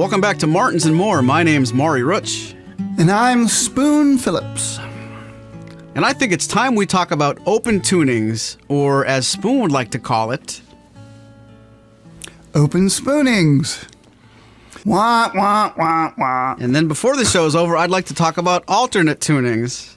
Welcome back to Martins and More. My name's Maury Rutch. And I'm Spoon Phillips. And I think it's time we talk about open tunings, or as Spoon would like to call it, open spoonings. Wah, wah, wah, wah. And then before the show's over, I'd like to talk about alternate tunings.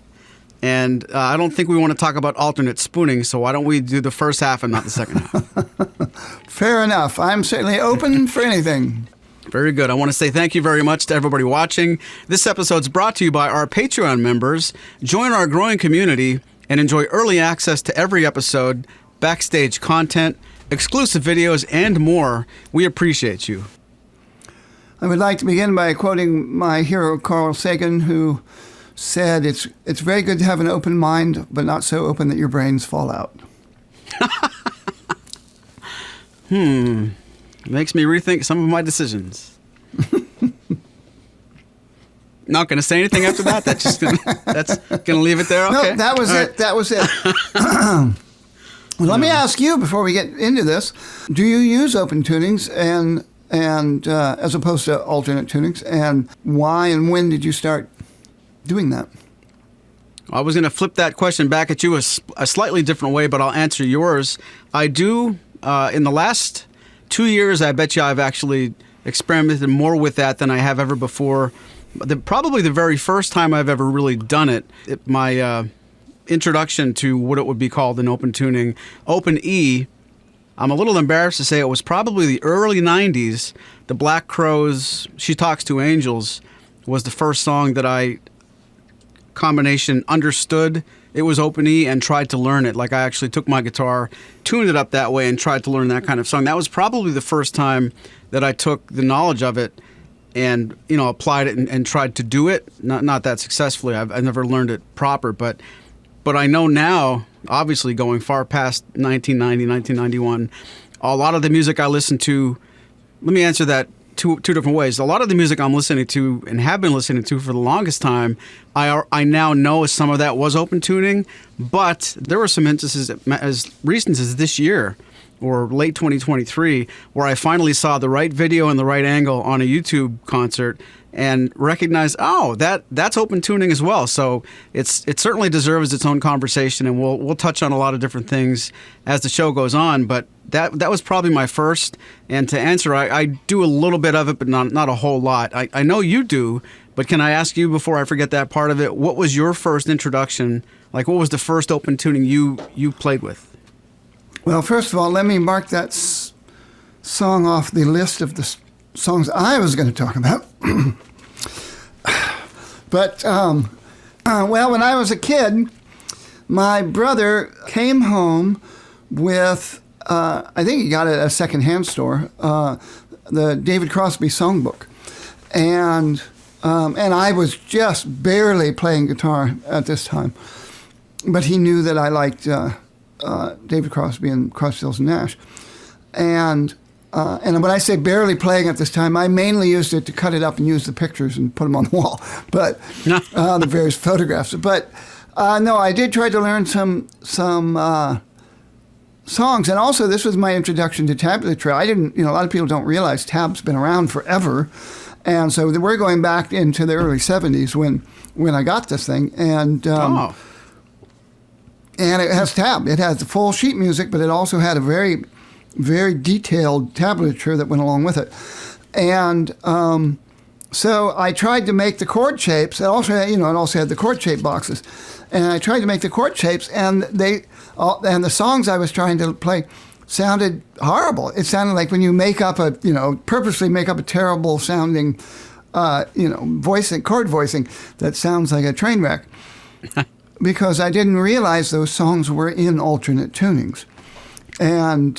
And I don't think we want to talk about alternate spooning, so why don't we do the first half and not the second half? Fair enough. I'm certainly open for anything. Very good. I want to say thank you very much to everybody watching. This episode's brought to you by our Patreon members. Join our growing community and enjoy early access to every episode, backstage content, exclusive videos, and more. We appreciate you. I would like to begin by quoting my hero, Carl Sagan, who said, it's very good to have an open mind, but not so open that your brains fall out. Makes me rethink some of my decisions. Not going to say anything after that? That's going to leave it there? Okay. No, that was it. That was it. Well, let me ask you, before we get into this, do you use open tunings and as opposed to alternate tunings, and why and when did you start doing that? I was going to flip that question back at you a slightly different way, but I'll answer yours. I do, in the last 2 years, I bet you I've actually experimented more with that than I have ever before. Probably the very first time I've ever really done it, my introduction to what it would be called in open tuning, open E, I'm a little embarrassed to say it was probably the early 90s. The Black Crowes' She Talks to Angels was the first song that I combination understood it was open E and tried to learn it. Like I actually took my guitar, tuned it up that way, and tried to learn that kind of song. That was probably the first time that I took the knowledge of it and applied it and tried to do it. Not that successfully. I've never learned it proper, but I know now, obviously going far past 1990, 1991, a lot of the music I listen to, let me answer that two different ways. A lot of the music I'm listening to and have been listening to for the longest time, I now know some of that was open tuning, but there were some instances as recent as this year or late 2023 where I finally saw the right video and the right angle on a YouTube concert and recognized, that's open tuning as well. So it certainly deserves its own conversation, and we'll touch on a lot of different things as the show goes on. But that was probably my first. And to answer, I do a little bit of it, but not a whole lot. I know you do, but can I ask you before I forget that part of it? What was your first introduction? Like, what was the first open tuning you played with? Well, first of all, let me mark that song off the list of the songs I was going to talk about. But, well, when I was a kid, my brother came home with, I think he got it at a secondhand store, the David Crosby songbook. And I was just barely playing guitar at this time. But he knew that I liked David Crosby and Crosby, Stills and Nash. And when I say barely playing at this time, I mainly used it to cut it up and use the pictures and put them on the wall, but the various photographs. But no, I did try to learn some songs, and also this was my introduction to tablature. I didn't, a lot of people don't realize tab's been around forever, and so we're going back into the early '70s when I got this thing, and it has tab. It has the full sheet music, but it also had a very, very detailed tablature that went along with it. And so I tried to make the chord shapes. It also had the chord shape boxes. And I tried to make the chord shapes, and the songs I was trying to play sounded horrible. It sounded like when you purposely make up a terrible sounding, chord voicing that sounds like a train wreck. Because I didn't realize those songs were in alternate tunings. And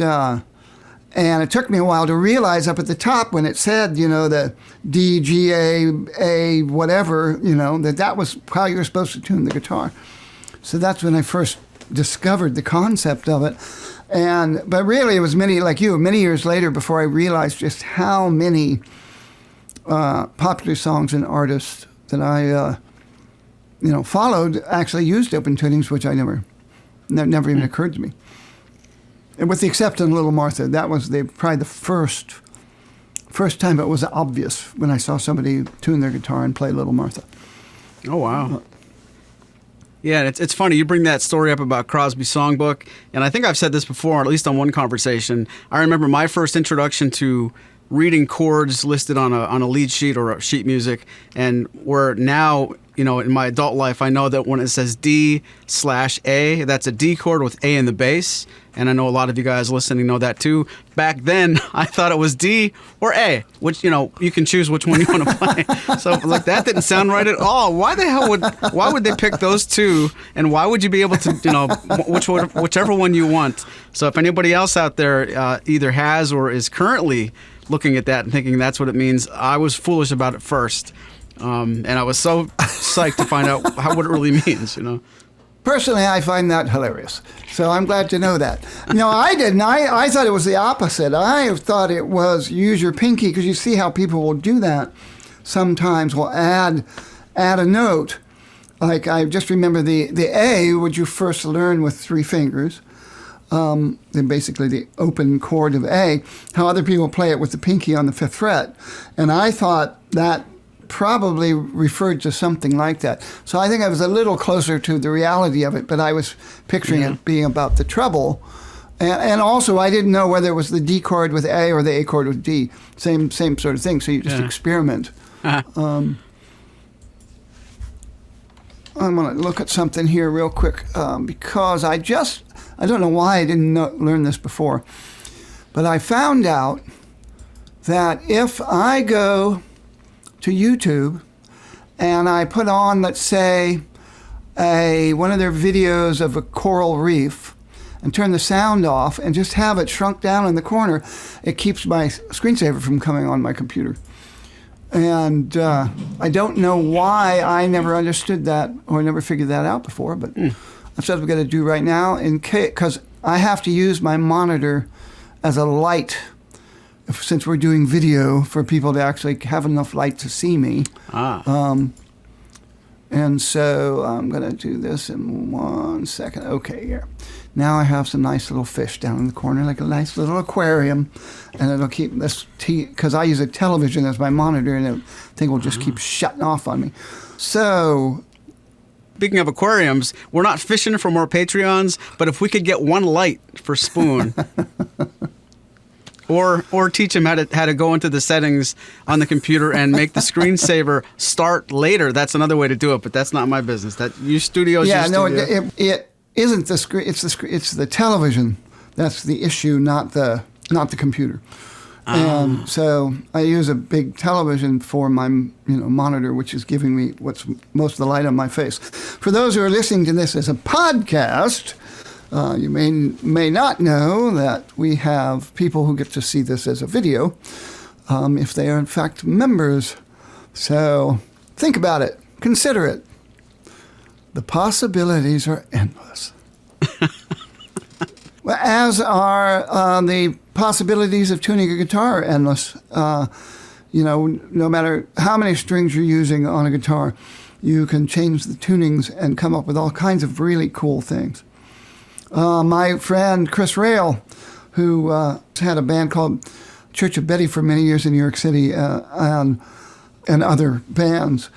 it took me a while to realize up at the top when it said, the D, G, A, whatever, that was how you were supposed to tune the guitar. So that's when I first discovered the concept of it. But really it was many years later before I realized just how many popular songs and artists that I followed actually used open tunings, which I never even occurred to me. And with the exception of Little Martha, that was probably the first first time it was obvious when I saw somebody tune their guitar and play Little Martha. Oh, wow. Yeah, and it's funny. You bring that story up about Crosby's songbook, and I think I've said this before, at least on one conversation. I remember my first introduction to reading chords listed on a lead sheet or a sheet music, and where now, in my adult life, I know that when it says D/A, that's a D chord with A in the bass, and I know a lot of you guys listening know that too. Back then, I thought it was D or A, which, you can choose which one you want to play. So, that didn't sound right at all. Why would they pick those two, and why would you be able to, whichever one you want? So if anybody else out there either has or is currently looking at that and thinking that's what it means, I was foolish about it first. And I was so psyched to find out what it really means, Personally, I find that hilarious. So I'm glad to know that. No, I didn't. I thought it was the opposite. I thought it was use your pinky, because you see how people will do that. Sometimes will add a note. Like I just remember the A, which you first learn with 3 fingers. Then basically the open chord of A, how other people play it with the pinky on the 5th fret. And I thought that probably referred to something like that. So I think I was a little closer to the reality of it, but I was picturing it being about the treble. And also I didn't know whether it was the D chord with A or the A chord with D. Same sort of thing, so you just experiment. I'm going to look at something here real quick because I don't know why I didn't learn this before, but I found out that if I go to YouTube and I put on, let's say, one of their videos of a coral reef and turn the sound off and just have it shrunk down in the corner, it keeps my screensaver from coming on my computer. And I don't know why I never understood that or never figured that out before, but that's what I'm going to do right now, because I have to use my monitor as a light, since we're doing video, for people to actually have enough light to see me. And so I'm going to do this in 1 second. Okay, here. Now I have some nice little fish down in the corner, like a nice little aquarium, and it'll keep this, because I use a television as my monitor, and the thing will just keep shutting off on me. So, speaking of aquariums, we're not fishing for more Patreons, but if we could get one light for Spoon, or teach him how to go into the settings on the computer and make the screensaver start later, that's another way to do it. But that's not my business. That you studios. Yeah, no, studio. it isn't the screen. It's the television. That's the issue, not the computer. And so I use a big television for my monitor, which is giving me what's most of the light on my face. For those who are listening to this as a podcast, you may not know that we have people who get to see this as a video, if they are in fact members. So think about it. Consider it. The possibilities are endless. Well, as are the possibilities of tuning a guitar are endless. No matter how many strings you're using on a guitar, you can change the tunings and come up with all kinds of really cool things. My friend Chris Rail, who had a band called Church of Betty for many years in New York City, and other bands,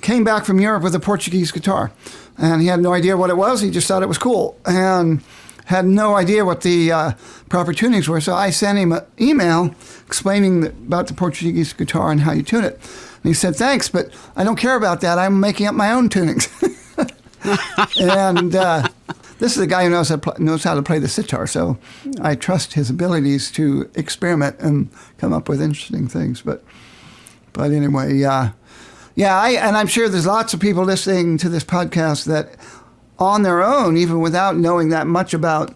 came back from Europe with a Portuguese guitar. And he had no idea what it was. He just thought it was cool and had no idea what the proper tunings were. So I sent him an email explaining about the Portuguese guitar and how you tune it. And he said, thanks, but I don't care about that. I'm making up my own tunings. And this is a guy who knows how to play the sitar, so I trust his abilities to experiment and come up with interesting things. But anyway, and I'm sure there's lots of people listening to this podcast that, on their own, even without knowing that much about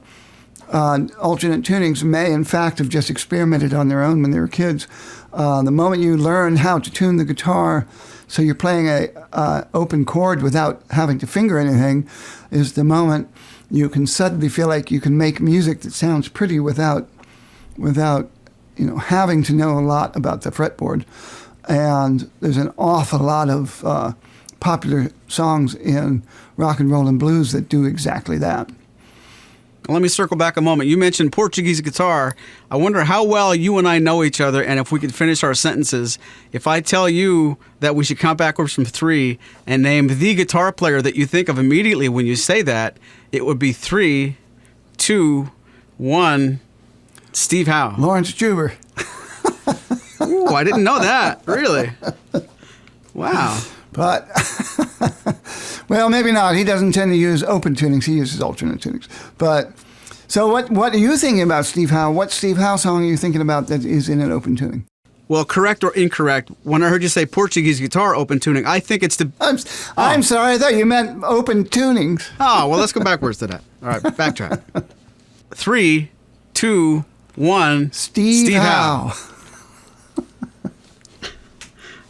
alternate tunings, may in fact have just experimented on their own when they were kids. The moment you learn how to tune the guitar, so you're playing a open chord without having to finger anything, is the moment you can suddenly feel like you can make music that sounds pretty without having to know a lot about the fretboard. And there's an awful lot of popular songs in rock and roll and blues that do exactly that. Let me circle back a moment. You mentioned Portuguese guitar. I wonder how well you and I know each other, and if we could finish our sentences. If I tell you that we should count backwards from 3 and name the guitar player that you think of immediately when you say that, it would be 3, 2, 1. Steve Howe. Lawrence Juber. Ooh, I didn't know that. Really? Wow. But, well, maybe not. He doesn't tend to use open tunings. He uses alternate tunings. But, so what are you thinking about Steve Howe? What Steve Howe song are you thinking about that is in an open tuning? Well, correct or incorrect, when I heard you say Portuguese guitar open tuning, I think it's the... I'm sorry. I thought you meant open tunings. Oh, well, let's go backwards to that. All right, backtrack. 3, 2, 1. Steve Howe.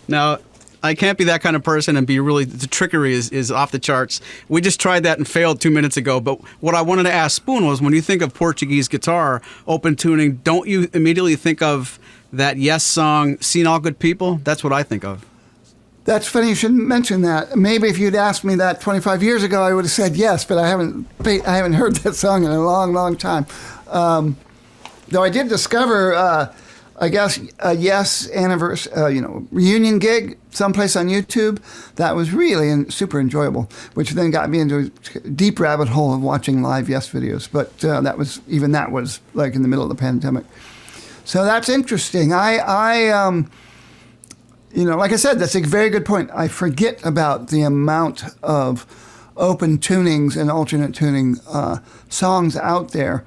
Now, I can't be that kind of person and be really, the trickery is off the charts. We just tried that and failed 2 minutes ago. But what I wanted to ask Spoon was, when you think of Portuguese guitar, open tuning, don't you immediately think of that Yes song, Seen All Good People? That's what I think of. That's funny you should mention that. Maybe if you'd asked me that 25 years ago, I would have said yes, but I haven't heard that song in a long, long time. Though I did discover... I guess a Yes anniversary, reunion gig someplace on YouTube that was really super enjoyable, which then got me into a deep rabbit hole of watching live Yes videos. But that was like in the middle of the pandemic. So that's interesting. Like I said, that's a very good point. I forget about the amount of open tunings and alternate tuning songs out there.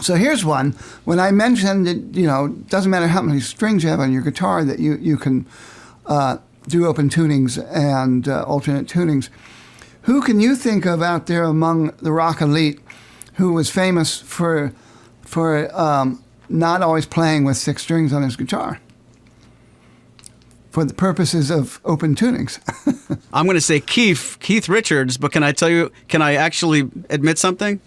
So here's one. When I mentioned it, doesn't matter how many strings you have on your guitar, that you can do open tunings and alternate tunings. Who can you think of out there among the rock elite who was famous for not always playing with 6 strings on his guitar for the purposes of open tunings? I'm going to say Keith Richards, but can I actually admit something?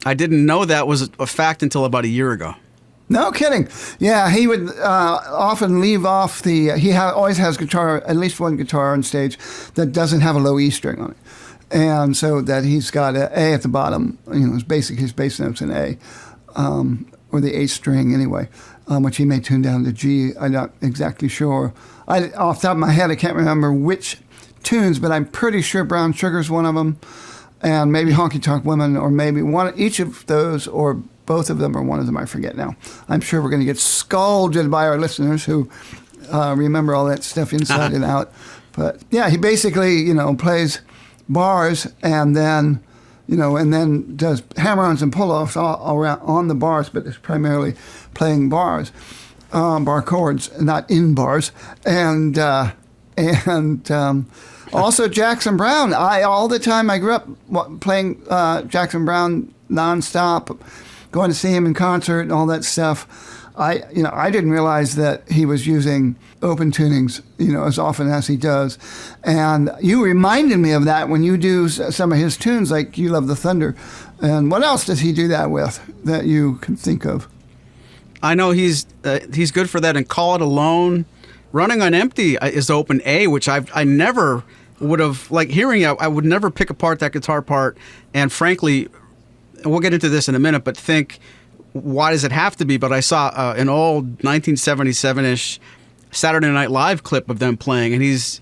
I didn't know that was a fact until about a year ago. No kidding. Yeah, he would often leave off he always has at least one guitar on stage that doesn't have a low E string on it. And so that he's got an A at the bottom, his bass note's an A, or the A string anyway, which he may tune down to G. I'm not exactly sure. Off the top of my head, I can't remember which tunes, but I'm pretty sure Brown Sugar's one of them. And maybe Honky Tonk Women, or maybe each of those, or both of them, or one of them, I forget now. I'm sure we're going to get scolded by our listeners who remember all that stuff inside and out. But yeah, he basically, plays bars and then does hammer-ons and pull-offs all around on the bars, but it's primarily playing bars, bar chords, not in bars, and also Jackson Browne. All the time I grew up playing Jackson Browne nonstop, going to see him in concert and all that stuff. I didn't realize that he was using open tunings, as often as he does. And you reminded me of that when you do some of his tunes, like You Love the Thunder. And what else does he do that with that you can think of? I know he's good for that, and Call It Alone. Running on Empty is open A, which I never would have, like hearing it, I would never pick apart that guitar part. And frankly, we'll get into this in a minute, but think, why does it have to be? But I saw an old 1977-ish Saturday Night Live clip of them playing, and he's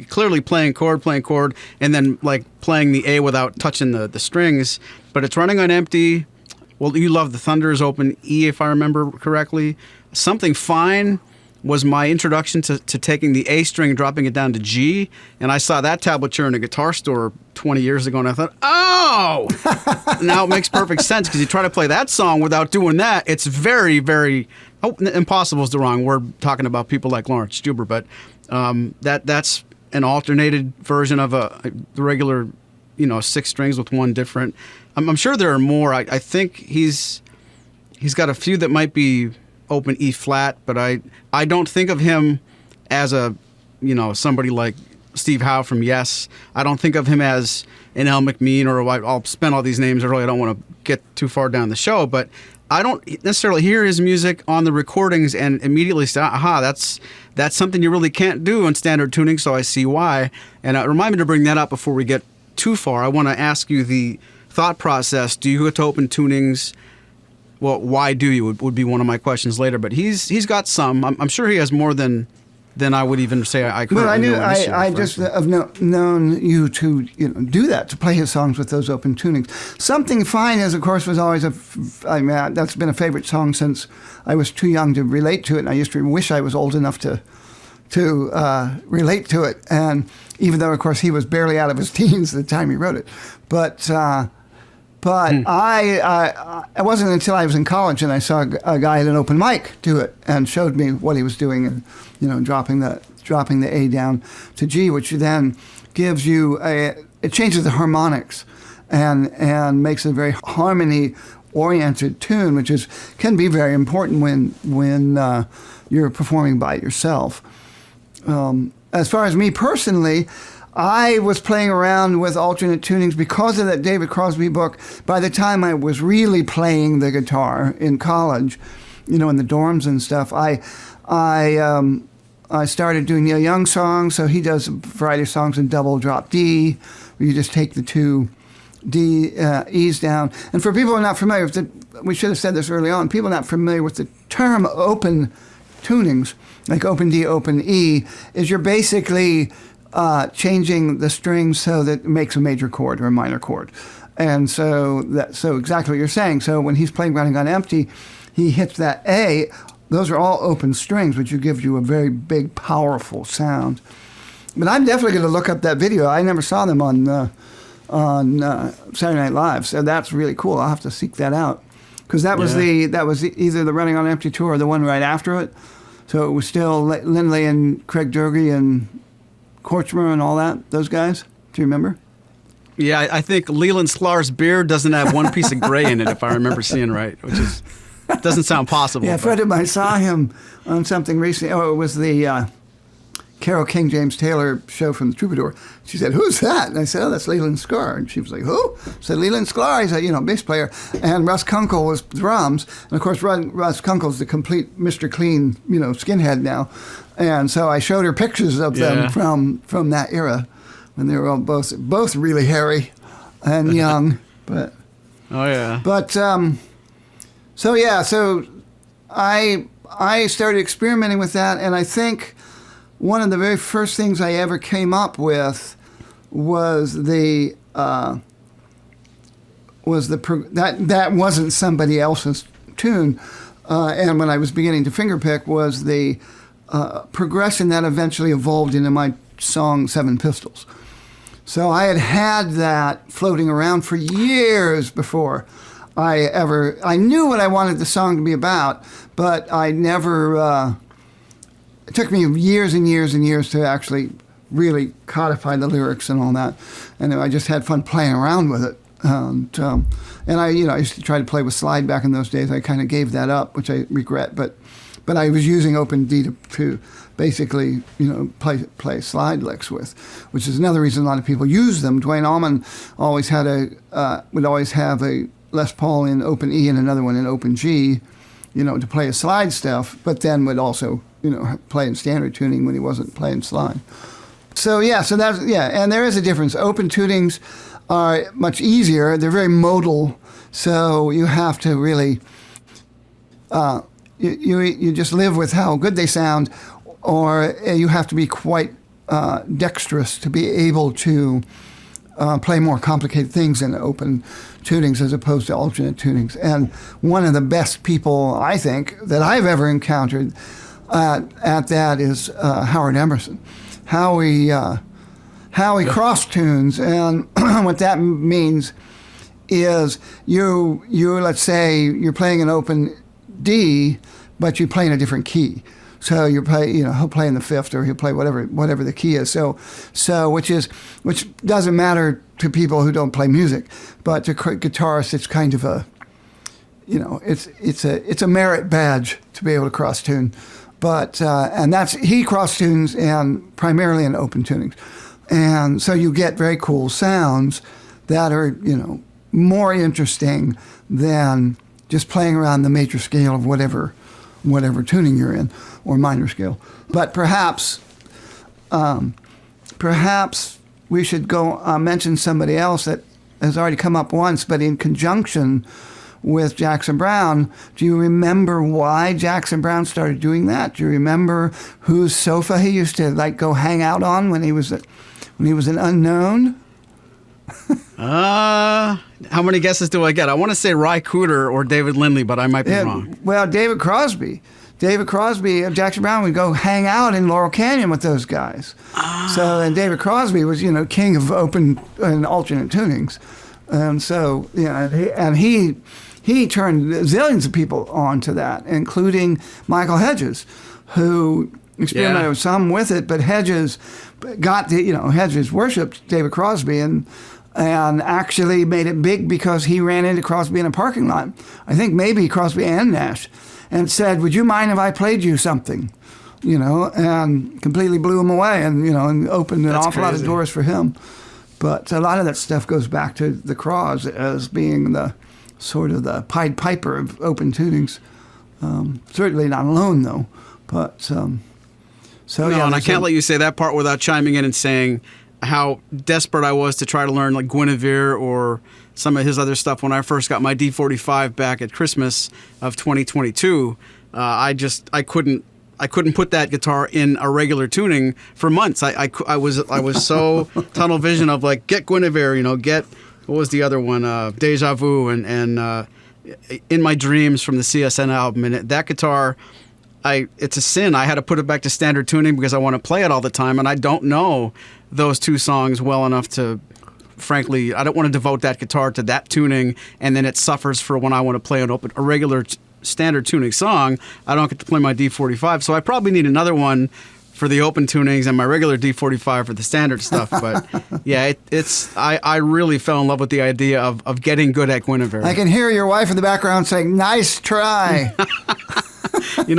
clearly playing chord, and then like playing the A without touching the strings. But it's Running on Empty. Well, You Love the Thunder is open E, if I remember correctly. Something Fine was my introduction to taking the A string and dropping it down to G. And I saw that tablature in a guitar store 20 years ago, and I thought, oh! Now it makes perfect sense, because you try to play that song without doing that, it's very, very... impossible is the wrong word, talking about people like Lawrence Juber, but that's an alternated version of the regular, 6 strings with one different. I'm sure there are more. I think he's got a few that might be open E flat, but I don't think of him as somebody like Steve Howe from Yes. I don't think of him as an El McMean, or I'll spend all these names early. I don't want to get too far down the show, but I don't necessarily hear his music on the recordings and immediately say, aha, that's something you really can't do in standard tuning, so I see why. And remind me to bring that up before we get too far, I want to ask you the thought process. Do you go to open tunings? Well, why do you? Would be one of my questions later. But he's got some. I'm sure he has more than I would even say I currently Well, I knew know this year, I for just instance. have known you to do that, to play his songs with those open tunings. Something Fine Is, of course, was always that's been a favorite song since I was too young to relate to it, and I used to wish I was old enough to relate to it. And even though, of course, he was barely out of his teens at the time he wrote it, but it wasn't until I was in college and I saw a guy at an open mic do it and showed me what he was doing, and dropping the A down to G, which then gives you it changes the harmonics and makes a very harmony oriented tune, which can be very important when you're performing by yourself. As far as me personally, I was playing around with alternate tunings because of that David Crosby book. By the time I was really playing the guitar in college, in the dorms and stuff, I started doing Neil Young songs. So he does a variety of songs in double drop D, where you just take the two E's down. And for people who are not familiar with we should have said this early on, people not familiar with the term open tunings, like open D, open E, is you're basically changing the strings so that it makes a major chord or a minor chord. And so exactly what you're saying. So when he's playing Running on Empty, he hits that A. Those are all open strings, which gives you a very big, powerful sound. But I'm definitely going to look up that video. I never saw them on Saturday Night Live, so that's really cool. I'll have to seek that out, because that was either the Running on Empty tour or the one right after it. So it was still Lindley and Craig Dougherty and Korchmer and all those guys. Do you remember? Yeah, I think Leland Sklar's beard doesn't have one piece of gray in it, if I remember seeing right, which doesn't sound possible. Yeah, a friend of mine saw him on something recently. Oh, it was the Carole King, James Taylor show from the Troubadour. She said, "Who's that?" And I said, "Oh, that's Leland Sklar." And she was like, "Who?" I said, "Leland Sklar. He's a bass player." And Russ Kunkel was drums. And of course, Russ Kunkel's the complete Mr. Clean, skinhead now. And so I showed her pictures of them from that era, when they were all both really hairy and young. But oh yeah. But so I started experimenting with that, and I think one of the very first things I ever came up with was that wasn't somebody else's tune, and when I was beginning to fingerpick was the progression that eventually evolved into my song Seven Pistols. So I had that floating around for years before I knew what I wanted the song to be about, but I never, it took me years and years and years to actually really codify the lyrics and all that. And I just had fun playing around with it. And I used to try to play with slide back in those days. I kind of gave that up, which I regret, but I was using open D to basically, play slide licks with, which is another reason a lot of people use them. Duane Allman always would always have a Les Paul in open E and another one in open G, to play his slide stuff, but then would also, play in standard tuning when he wasn't playing slide. So and there is a difference. Open tunings are much easier. They're very modal, so you have to really, you just live with how good they sound, or you have to be quite dexterous to be able to play more complicated things in open tunings as opposed to alternate tunings. And one of the best people, I think, that I've ever encountered at that is Howard Emerson. How he cross tunes, and what that means is you let's say you're playing an open D, but you play in a different key. So you play, he'll play in the fifth, or he'll play whatever the key is. So which doesn't matter to people who don't play music, but to guitarists, it's kind of a, it's a merit badge to be able to cross tune. But and he cross tunes and primarily in open tunings, and so you get very cool sounds that are more interesting than just playing around the major scale of whatever tuning you're in, or minor scale. But perhaps we should go mention somebody else that has already come up once, but in conjunction with Jackson Browne. Do you remember why Jackson Browne started doing that? Do you remember whose sofa he used to like go hang out on when he was an unknown? How many guesses do I get? I want to say Ry Cooder or David Lindley, but I might be wrong. Well, David Crosby. David Crosby of Jackson Browne would go hang out in Laurel Canyon with those guys. So, and David Crosby was, king of open and alternate tunings. And so, he turned zillions of people onto that, including Michael Hedges, who experimented with some with it, but Hedges Hedges worshipped David Crosby and actually made it big because he ran into Crosby in a parking lot. I think maybe Crosby and Nash, and said, "Would you mind if I played you something?" And completely blew him away, and opened an awful lot of doors for him. But a lot of that stuff goes back to the Cros as being the sort of the Pied Piper of open tunings. Certainly not alone, though. But and I can't let you say that part without chiming in and saying how desperate I was to try to learn like Guinevere or some of his other stuff when I first got my D45 back at Christmas of 2022. I couldn't put that guitar in a regular tuning for months. I was so tunnel vision of like, get Guinevere, get, what was the other one? Deja Vu and In My Dreams from the CSN album. And that guitar, it's a sin. I had to put it back to standard tuning because I want to play it all the time, and I don't know those two songs well enough to, frankly, I don't want to devote that guitar to that tuning, and then it suffers for when I want to play a regular standard tuning song. I don't get to play my D45, so I probably need another one for the open tunings and my regular D45 for the standard stuff. But yeah, I really fell in love with the idea of getting good at Guinevere. I can hear your wife in the background saying, "Nice try." We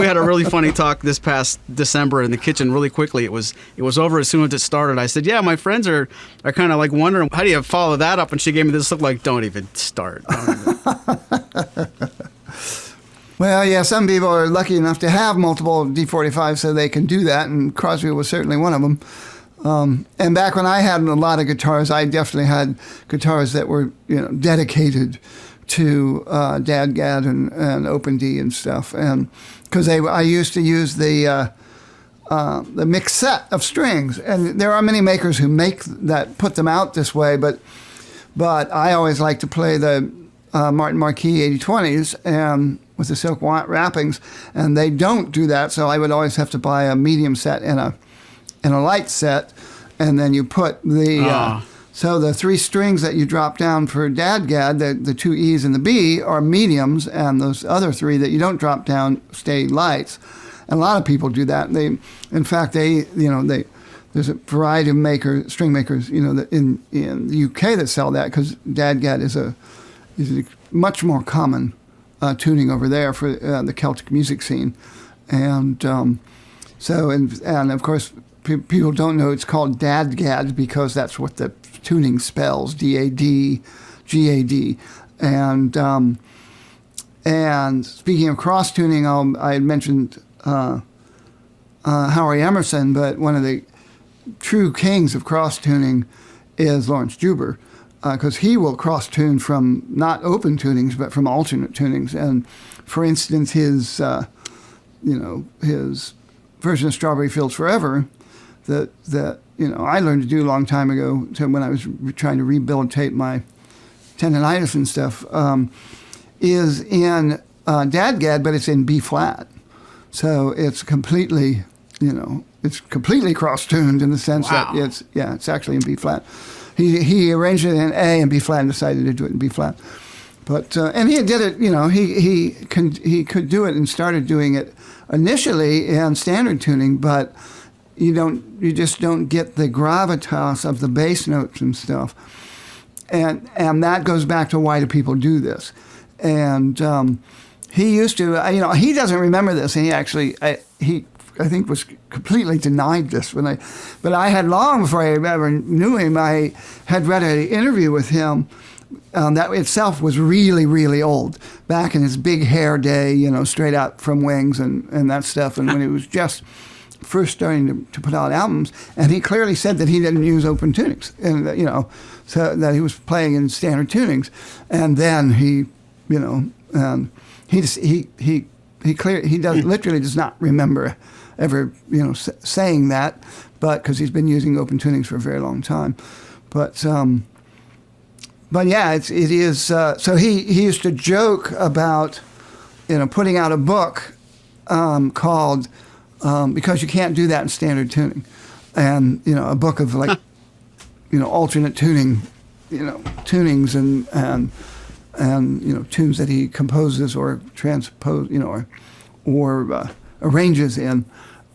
had a really funny talk this past December in the kitchen really quickly. It was over as soon as it started. I said, "Yeah, my friends are kind of like wondering, how do you follow that up?" And she gave me this look like, "Don't even start." Well, yeah, some people are lucky enough to have multiple D45s so they can do that, and Crosby was certainly one of them. And back when I had a lot of guitars, I definitely had guitars that were dedicated to DADGAD and Open D and stuff, and because I used to use the mixed set of strings, and there are many makers who put them out this way, but I always like to play the Martin Marquis 8020s and with the silk wrappings, and they don't do that, so I would always have to buy a medium set and a light set, and then you put the so the three strings that you drop down for DADGAD, the two E's and the B, are mediums, and those other three that you don't drop down stay lights. And a lot of people do that. There's a variety of string makers, that in the UK that sell that, because DADGAD is a much more common tuning over there for the Celtic music scene, and of course people don't know it's called DADGAD because that's what the tuning spells, DADGAD, and speaking of cross tuning, I had mentioned Howie Emerson, but one of the true kings of cross tuning is Lawrence Juber, because he will cross tune from not open tunings but from alternate tunings. And for instance, his version of Strawberry Fields Forever that I learned to do a long time ago when I was trying to rehabilitate my tendonitis and stuff, is in DADGAD, but it's in B flat. So it's completely cross-tuned in the sense that it's actually in B flat. He arranged it in A and B flat and decided to do it in B flat. But and he did it, he could do it and started doing it initially in standard tuning, but you just don't get the gravitas of the bass notes and stuff. And that goes back to why do people do this? And he used to, he doesn't remember this, and he actually, I think was completely denied this but I had long before I ever knew him, I had read an interview with him that itself was really, really old, back in his big hair day, straight out from Wings and that stuff, and when he was just first starting to put out albums, and he clearly said that he didn't use open tunings, and so that he was playing in standard tunings, and then he literally does not remember ever saying that, but because he's been using open tunings for a very long time, but yeah, it is. So he used to joke about putting out a book called because you can't do that in standard tuning, and a book of like alternate tuning, tunings and tunes that he composes or transpose, or arranges in,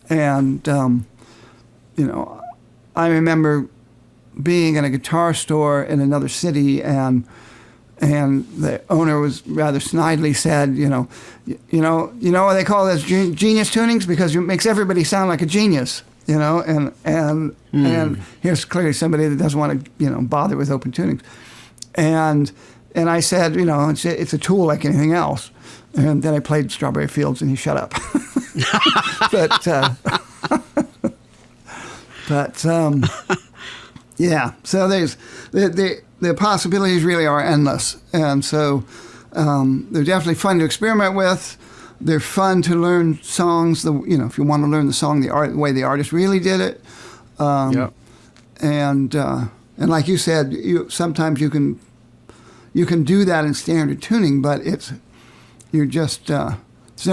and I remember being in a guitar store in another city, and the owner was rather snidely said, what they call this genius tunings, because it makes everybody sound like a genius, and here's clearly somebody that doesn't want to bother with open tunings, and I said, it's a tool like anything else, and then I played Strawberry Fields and he shut up, but yeah, so there's the possibilities really are endless, and so they're definitely fun to experiment with. They're fun to learn songs. If you want to learn the song the way the artist really did it, and like you said, sometimes you can do that in standard tuning, but there's no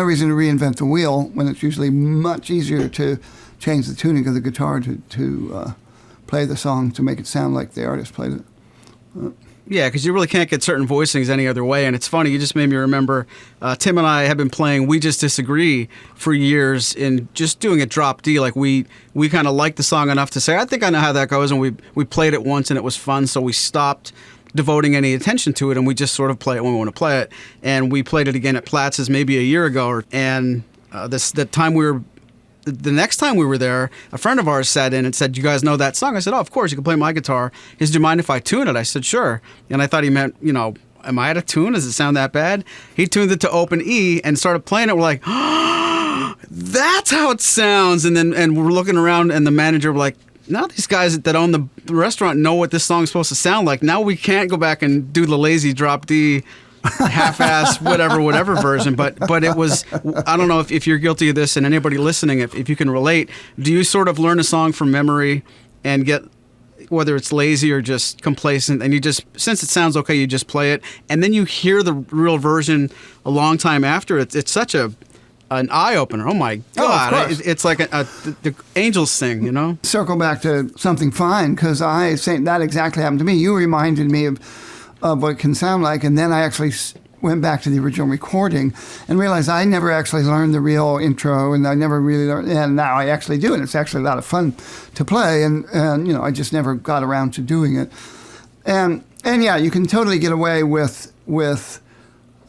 reason to reinvent the wheel when it's usually much easier to change the tuning of the guitar to play the song to make it sound like the artist played it. Yeah, because you really can't get certain voicings any other way. And it's funny, you just made me remember, Tim and I have been playing We Just Disagree for years in just doing it drop D. Like we kind of liked the song enough to say, I think I know how that goes. And we played it once and it was fun, so we stopped devoting any attention to it, and we just sort of play it when we want to play it. And we played it again at Platz's maybe a year ago. And the next time we were there, a friend of ours sat in and said, "You guys know that song?" I said, "Oh, of course, you can play my guitar." He said, "Do you mind if I tune it?" I said, "Sure." And I thought he meant, am I out of tune? Does it sound that bad? He tuned it to open E and started playing it. We're like, oh, that's how it sounds. And we're looking around, and the manager, we're like, now these guys that own the restaurant know what this song's supposed to sound like. Now we can't go back and do the lazy drop D half-ass whatever version, but it was, I don't know if you're guilty of this, and anybody listening, if you can relate, do you sort of learn a song from memory and get, whether it's lazy or just complacent, and you just, since it sounds okay, you just play it, and then you hear the real version a long time after? It's such an eye-opener. Oh my God. It's like the angels sing, Circle back to something fine, because I think that exactly happened to me. You reminded me of what it can sound like, and then I actually went back to the original recording and realized I never actually learned the real intro, and I never really learned, and now I actually do, and it's actually a lot of fun to play, and I just never got around to doing it, and yeah, you can totally get away with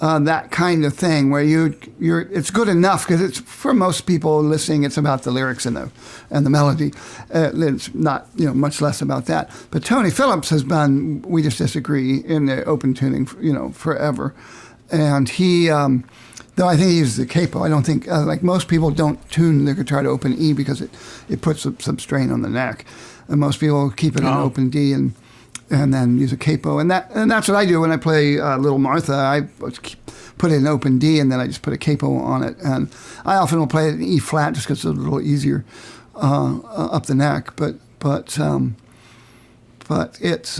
that kind of thing where you're it's good enough, because it's, for most people listening, it's about the lyrics and the melody. It's not much less about that. But Tony Phillips has done We Just Disagree in the open tuning forever, and he though I think he uses the capo. I don't think like most people don't tune their guitar to open E because it puts some strain on the neck, and most people keep it in open D and then use a capo, and that's what I do when I play Little Martha. I put it in open D, and then I just put a capo on it, and I often will play it in E flat just because it's a little easier up the neck. But it's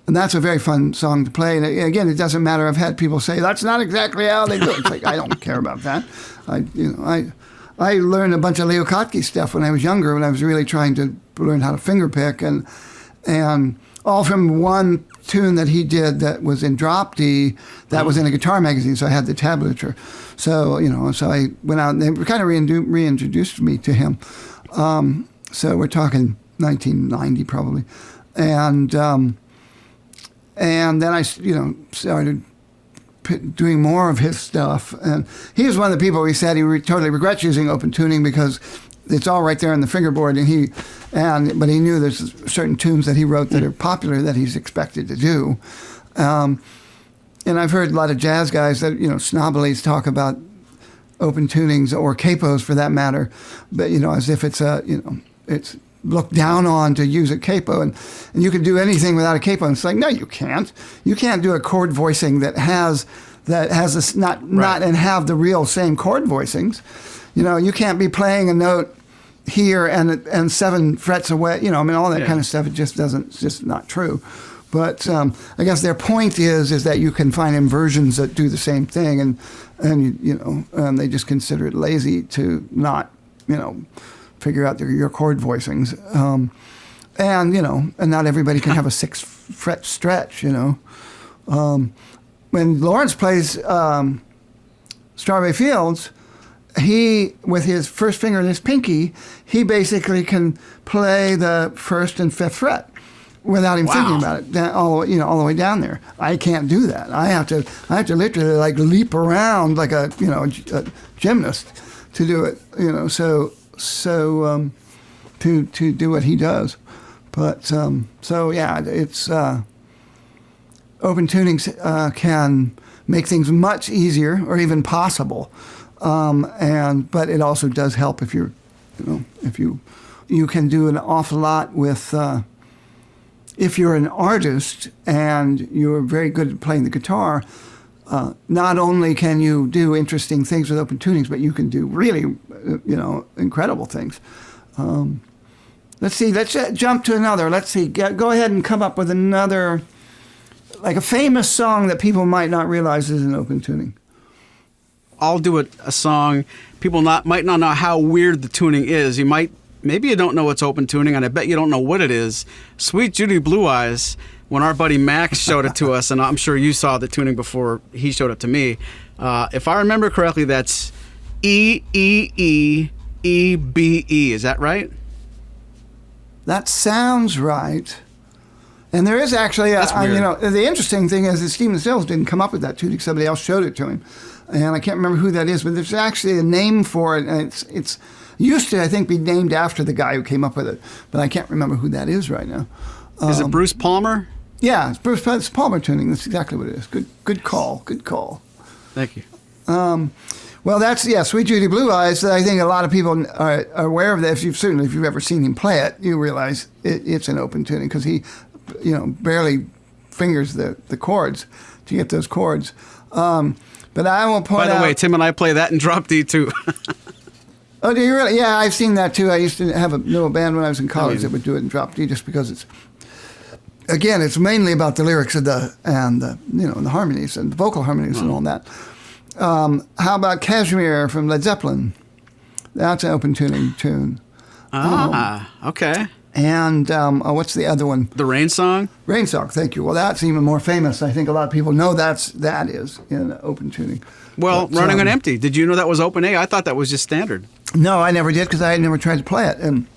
and that's a very fun song to play. And again, it doesn't matter. I've had people say that's not exactly how they do it. It's like, I don't care about that. I learned a bunch of Leo Kottke stuff when I was younger, when I was really trying to learn how to finger pick, and all from one tune that he did that was in drop D that was in a guitar magazine, so I had the tablature. So, so I went out, and they kind of reintroduced me to him. So we're talking 1990 probably. And then I, started doing more of his stuff. And he was one of the people who said he totally regrets using open tuning because it's all right there on the fingerboard, but he knew there's certain tunes that he wrote that are popular that he's expected to do. And I've heard a lot of jazz guys that, snobbily talk about open tunings or capos for that matter, but as if it's it's looked down on to use a capo, and you can do anything without a capo. And it's like, no, you can't. You can't do a chord voicing that has this not and have the real same chord voicings. You can't be playing a note here and 7 frets away. All that kind of stuff. It's just not true. But I guess their point is that you can find inversions that do the same thing, and they just consider it lazy to not figure out your chord voicings, and not everybody can have a 6 fret stretch. When Lawrence plays Strawberry Fields, he, with his first finger and his pinky, he basically can play the 1st and 5th fret without him thinking about it, all the way down there. I can't do that. I have to literally like leap around like a gymnast to do it. To do what he does. But it's open tunings can make things much easier or even possible. But it also does help if you can do an awful lot with. If you're an artist and you're very good at playing the guitar, not only can you do interesting things with open tunings, but you can do really, incredible things. Let's see. Let's jump to another. Let's see. Go ahead and come up with another, like a famous song that people might not realize is an open tuning. I'll do a song. People might not know how weird the tuning is. Maybe you don't know it's open tuning, and I bet you don't know what it is. Sweet Judy Blue Eyes, when our buddy Max showed it to us, and I'm sure you saw the tuning before he showed it to me. If I remember correctly, that's E, E, E, E, B, E. Is that right? That sounds right. And there is actually, the interesting thing is that Stephen Stills didn't come up with that tuning. Somebody else showed it to him. And I can't remember who that is, but there's actually a name for it, and it's used to, I think, be named after the guy who came up with it, but I can't remember who that is right now. Is it Bruce Palmer? Yeah, it's Palmer tuning. That's exactly what it is. Good call. Thank you. Well, that's, Sweet Judy Blue Eyes. I think a lot of people are aware of that. If you've ever seen him play it, you realize it's an open tuning because he, barely fingers the chords to get those chords. But I will point out... By the way, Tim and I play that in drop D, too. Oh, do you really? Yeah, I've seen that, too. I used to have a band when I was in college that would do it in drop D just because it's mainly about the lyrics and the harmonies and the vocal harmonies and all that. How about Kashmir from Led Zeppelin? That's an open tuning tune. Okay. And what's the other one? The Rain Song? Rain Song, thank you. Well, that's even more famous. I think a lot of people know that is in open tuning. Well, but, Running on Empty. Did you know that was open A? I thought that was just standard. No, I never did because I had never tried to play it. And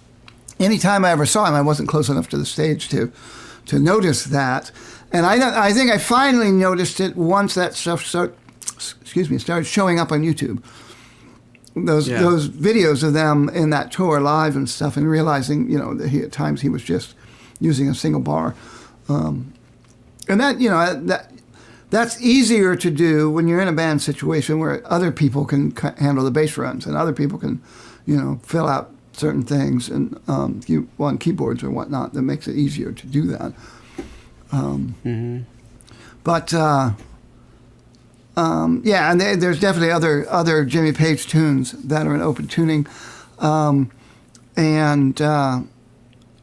any time I ever saw him, I wasn't close enough to the stage to notice that. And I think I finally noticed it once that stuff started showing up on YouTube. Those videos of them in that tour live and stuff, and realizing that at times he was just using a single bar, and that's easier to do when you're in a band situation where other people can handle the bass runs and other people can fill out certain things and you on keyboards or whatnot. That makes it easier to do that. But and there's definitely other Jimmy Page tunes that are in open tuning. And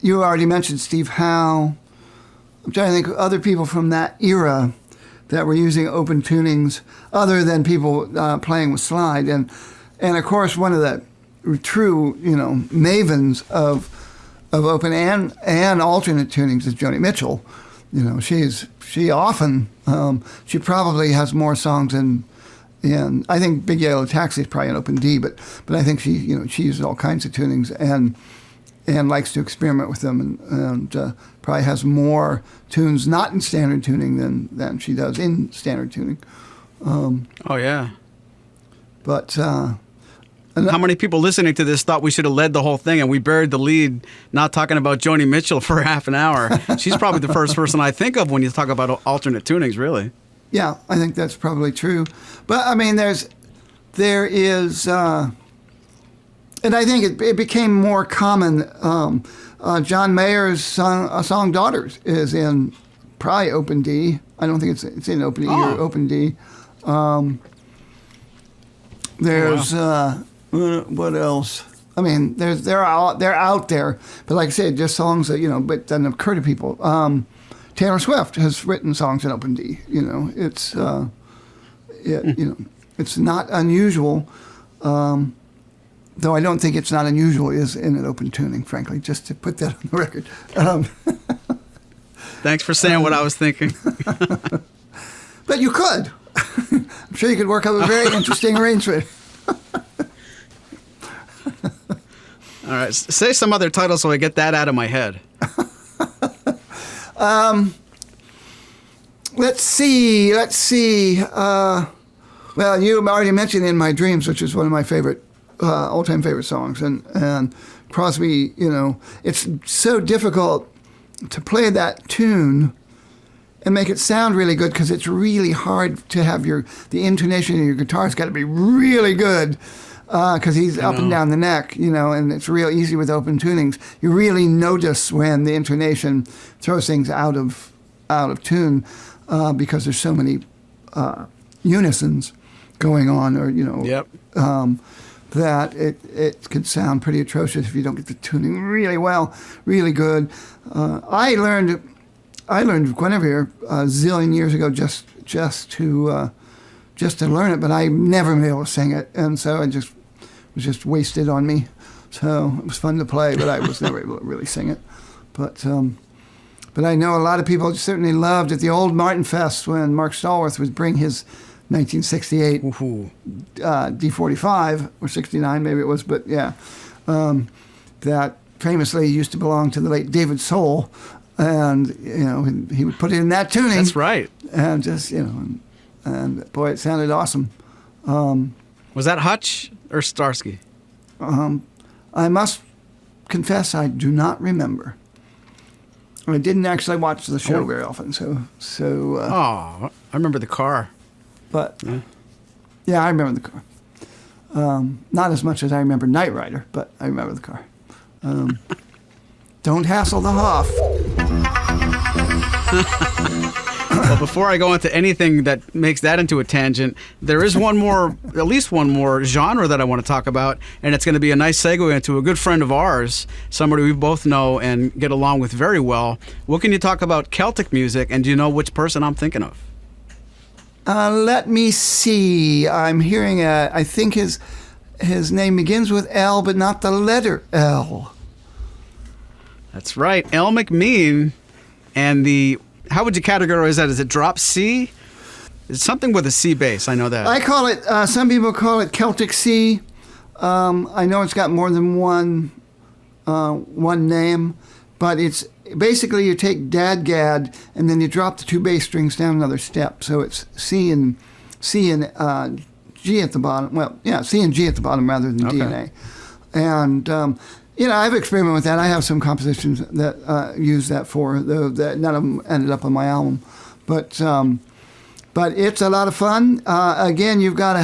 you already mentioned Steve Howe. I'm trying to think of other people from that era that were using open tunings other than people playing with slide. And of course, one of the true, mavens of open and alternate tunings is Joni Mitchell. She often, she probably has more songs in I think Big Yellow Taxi is probably an open D, but I think she uses all kinds of tunings and likes to experiment with them and probably has more tunes not in standard tuning than she does in standard tuning. But how many people listening to this thought we should have led the whole thing and we buried the lead not talking about Joni Mitchell for half an hour? She's probably the first person I think of when you talk about alternate tunings, really. Yeah, I think that's probably true. But, I mean, there's there is, and I think it became more common. John Mayer's song "Daughters" is in probably open D. I don't think it's in open E or open D. There's what else? I mean, they're out there, but like I said, just songs that but doesn't occur to people. Taylor Swift has written songs in open D. It's it's not unusual. Though I don't think it's not unusual is in an open tuning, frankly, just to put that on the record. Thanks for saying what I was thinking. But you could. I'm sure you could work up a very interesting arrangement. All right, say some other title so I get that out of my head. Let's see. Well, you already mentioned "In My Dreams," which is one of my favorite, all-time favorite songs, and Crosby. It's so difficult to play that tune and make it sound really good because it's really hard to have the intonation of your guitar's got to be really good because he's up and down the neck, and it's real easy with open tunings. You really notice when the intonation throws things out of tune because there's so many unisons going on, or that it could sound pretty atrocious if you don't get the tuning really well, really good. I learned Guinevere a zillion years ago just to learn it, but I never been able to sing it, and so it was just wasted on me. So it was fun to play, but I was never able to really sing it. But I know a lot of people certainly loved at the old Martin Fest when Mark Stallworth would bring his 1968 D45 or 69 maybe it was, but yeah, that famously used to belong to the late David Soul, and he would put it in that tuning. That's right. And just and boy, it sounded awesome. Was that Hutch or Starsky? I must confess I do not remember. I didn't actually watch the show very often, so. I remember the car. But yeah, I remember the car. Not as much as I remember Knight Rider, but I remember the car. Don't hassle the Hoff. Well, before I go into anything that makes that into a tangent, there is at least one more genre that I want to talk about, and it's going to be a nice segue into a good friend of ours, somebody we both know and get along with very well. What can you talk about Celtic music, and do you know which person I'm thinking of? Let me see. I'm hearing I think his name begins with L, but not the letter L. That's right, L. McMean, and how would you categorize that? Is it drop C? It's something with a C bass. I know that. I call it. Some people call it Celtic C. I know it's got more than one name, but it's basically you take DADGAD and then you drop the two bass strings down another step. So it's C and G at the bottom. Well, yeah, C and G at the bottom rather than D and A. And I've experimented with that. I have some compositions that use that though that none of them ended up on my album, but it's a lot of fun. Again, you got to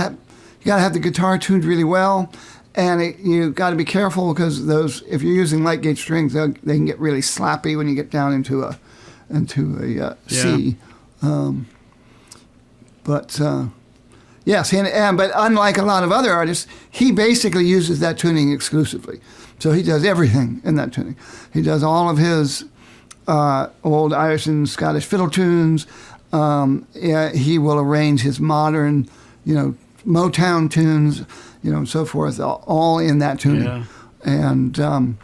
have the guitar tuned really well, and you've got to be careful because if you're using light gauge strings, they can get really slappy when you get down into a C. Yes, but unlike a lot of other artists, he basically uses that tuning exclusively. So he does everything in that tuning. He does all of his old Irish and Scottish fiddle tunes. He will arrange his modern, Motown tunes, and so forth, all in that tuning. Yeah. And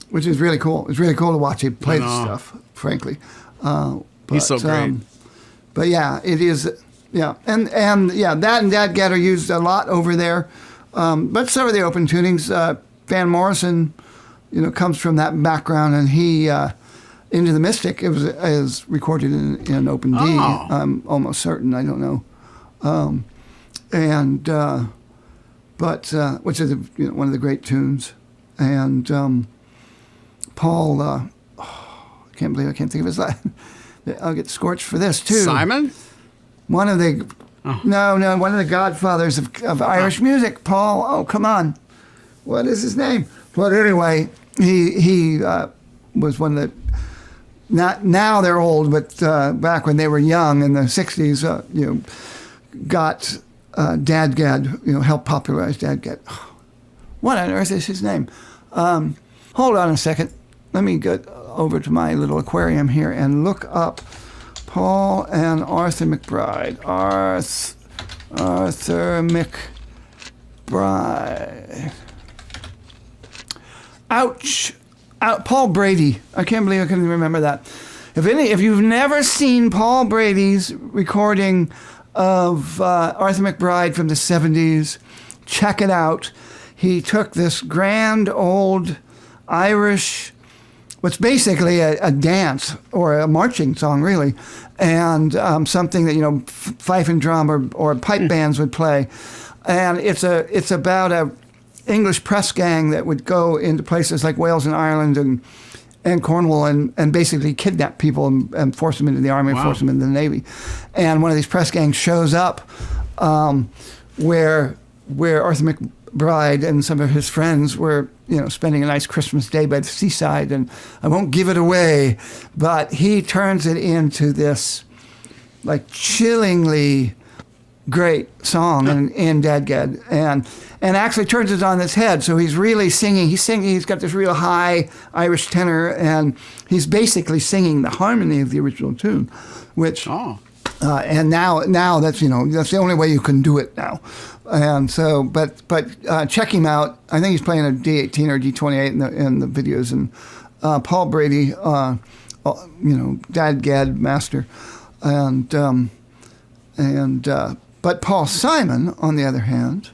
which is really cool. It's really cool to watch him play this stuff, frankly. He's so great. But yeah, it is. Yeah, and that and DADGAD are used a lot over there. But so are the open tunings. Van Morrison, comes from that background, and he Into the Mystic is recorded in open D. I'm almost certain. I don't know, but which is one of the great tunes. And Paul, I can't believe I can't think of his last. I'll get scorched for this too. Simon. One of the No, one of the godfathers of Irish music, Paul. Oh, come on. What is his name? But anyway, he was one that, not now they're old, but back when they were young in the 60s, got DADGAD, helped popularize DADGAD. What on earth is his name? Hold on a second. Let me get over to my little aquarium here and look up Paul and Arthur McBride. Arthur McBride. Ouch. Paul Brady. I can't believe I couldn't remember that. If you've never seen Paul Brady's recording of Arthur McBride from the 70s, check it out. He took this grand old Irish, what's basically a dance or a marching song, really, and something that fife and drum or pipe bands would play, and it's about a English press gang that would go into places like Wales and Ireland and Cornwall and basically kidnap people and force them into the army, force them into the Navy, and one of these press gangs shows up where Arthur McBride and some of his friends were spending a nice Christmas day by the seaside, and I won't give it away, but he turns it into this like chillingly great song in DADGAD, and actually turns it on its head. So he's really singing. He's got this real high Irish tenor, and he's basically singing the harmony of the original tune, which and now that's that's the only way you can do it now. And so, but check him out. I think he's playing a D18 or D28 in the videos. And Paul Brady, DADGAD master, but Paul Simon, on the other hand,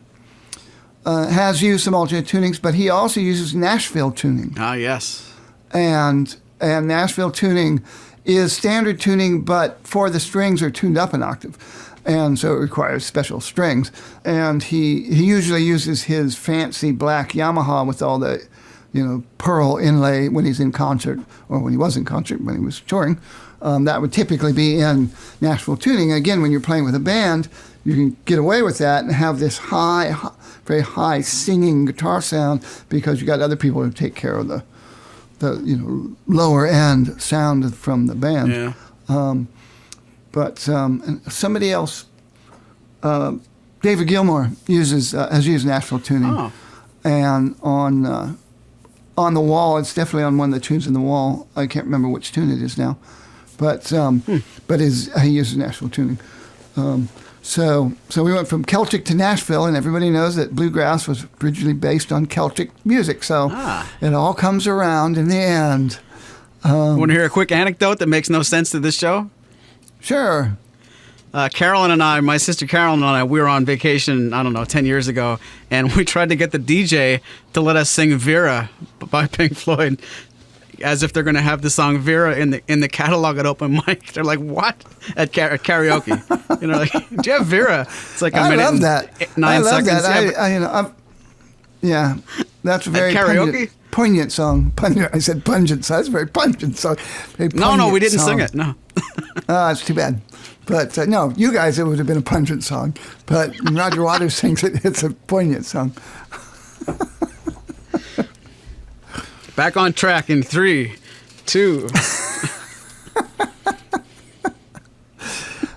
has used some alternate tunings, but he also uses Nashville tuning. Ah, yes. And Nashville tuning is standard tuning, but for the strings are tuned up an octave. And so it requires special strings. And he usually uses his fancy black Yamaha with all the, pearl inlay when he's in concert, or when he was in concert, when he was touring. That would typically be in Nashville tuning. Again, when you're playing with a band, you can get away with that and have this very high singing guitar sound because you got other people to take care of the lower end sound from the band. Yeah. But and somebody else, David Gilmour has used Nashville tuning, and on the wall, it's definitely on one of the tunes in the wall. I can't remember which tune it is now, but he uses Nashville tuning. So we went from Celtic to Nashville, and everybody knows that bluegrass was originally based on Celtic music. So it all comes around in the end. Want to hear a quick anecdote that makes no sense to this show? Sure. Carolyn and I, my sister Carolyn and I, we were on vacation, 10 years ago, and we tried to get the DJ to let us sing Vera by Pink Floyd, as if they're going to have the song Vera in the catalog at open mic. They're like, what? At karaoke. Do you have Vera? It's like a minute love that. 9 seconds. That. Yeah, that's a very poignant song. I said pungent, so that's a very pungent song. No, we didn't sing it. No. It's too bad. But no, you guys, it would have been a pungent song. But Roger Waters sings it. It's a poignant song. Back on track in 3, 2.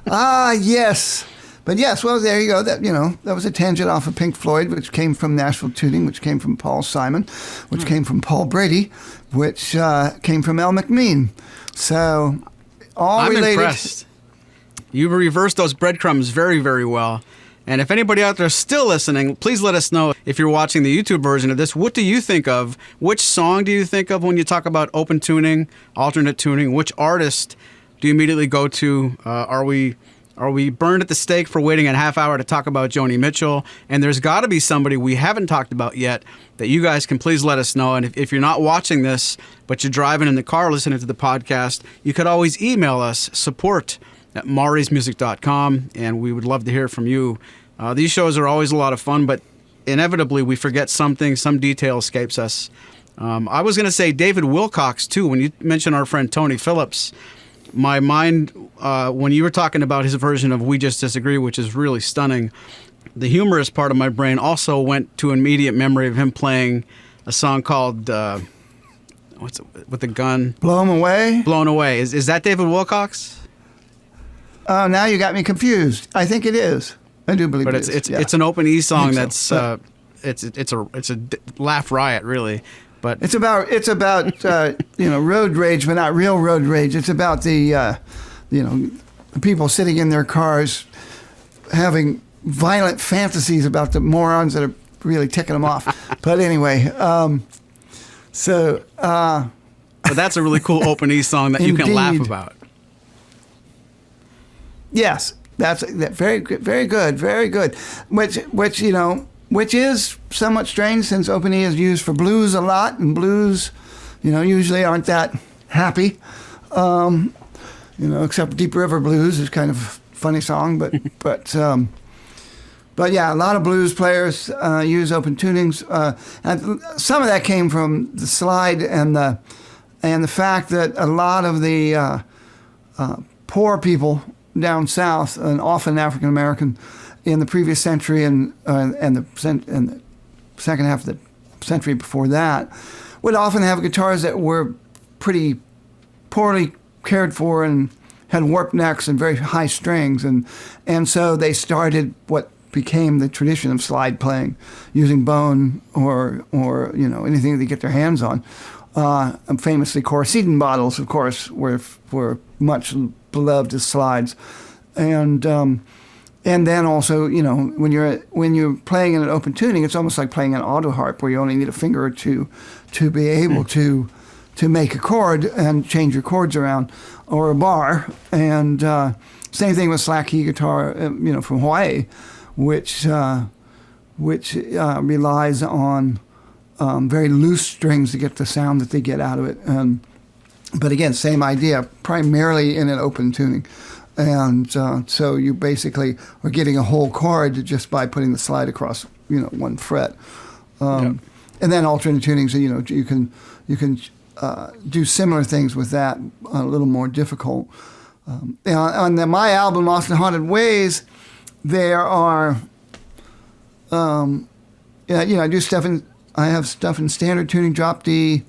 Yes. But yes, well, there you go. That was a tangent off of Pink Floyd, which came from Nashville tuning, which came from Paul Simon, which came from Paul Brady, which came from El McMean. So all related. I'm impressed. You reversed those breadcrumbs very, very well. And if anybody out there is still listening, please let us know if you're watching the YouTube version of this. What do you think of? Which song do you think of when you talk about open tuning, alternate tuning? Which artist do you immediately go to? Are we burned at the stake for waiting a half hour to talk about Joni Mitchell? And there's got to be somebody we haven't talked about yet that you guys can please let us know. And if you're not watching this, but you're driving in the car listening to the podcast, you could always email us, support@maurysmusic.com, and we would love to hear from you. These shows are always a lot of fun, but inevitably we forget something, some detail escapes us. I was going to say David Wilcox, too. When you mentioned our friend Tony Phillips, my mind, when you were talking about his version of "We Just Disagree," which is really stunning, the humorous part of my brain also went to immediate memory of him playing a song called what's it, with the gun? Blow 'em away. Blown Away. Is that David Wilcox? Now you got me confused. I think it is. I do believe But it is. it's an open E song so, that's but- it's a laugh riot really. But It's about road rage, but not real road rage. It's about the people sitting in their cars having violent fantasies about the morons that are really ticking them off. But anyway, but that's a really cool open E song that you can laugh Indeed. about. yes, that's very good, very good, very good. Which is somewhat strange since open E is used for blues a lot, and blues, usually aren't that happy. Except Deep River Blues is kind of a funny song, but yeah, a lot of blues players use open tunings, and some of that came from the slide and the fact that a lot of the poor people down south, and often African American, in the previous century and the second half of the century before that, would often have guitars that were pretty poorly cared for and had warped necks and very high strings, and so they started what became the tradition of slide playing, using bone or anything they get their hands on. Famously, Coricidin bottles, of course, were much beloved as slides, and then also, when you're playing in an open tuning, it's almost like playing an auto harp, where you only need a finger or two to be able to make a chord and change your chords around, or a bar. And same thing with slack key guitar, from Hawaii, which relies on very loose strings to get the sound that they get out of it. But again, same idea, primarily in an open tuning. And so you basically are getting a whole chord just by putting the slide across, one fret. And then alternate tunings, you can do similar things with that, a little more difficult. On my album, Austin Haunted Ways, there are, I do stuff I have stuff in standard tuning, drop D,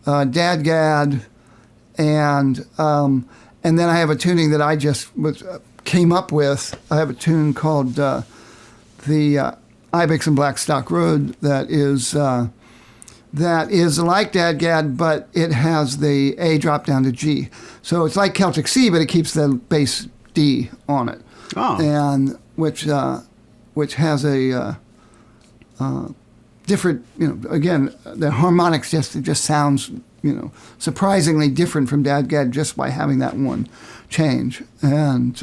DADGAD, and then I have a tuning that I just came up with. I have a tune called the Ibex and Blackstock Road that is like DADGAD, but it has the A drop down to G. So it's like Celtic C, but it keeps the bass D on it. Oh. And which has a different, again, the harmonics just sounds, surprisingly different from DADGAD just by having that one change, and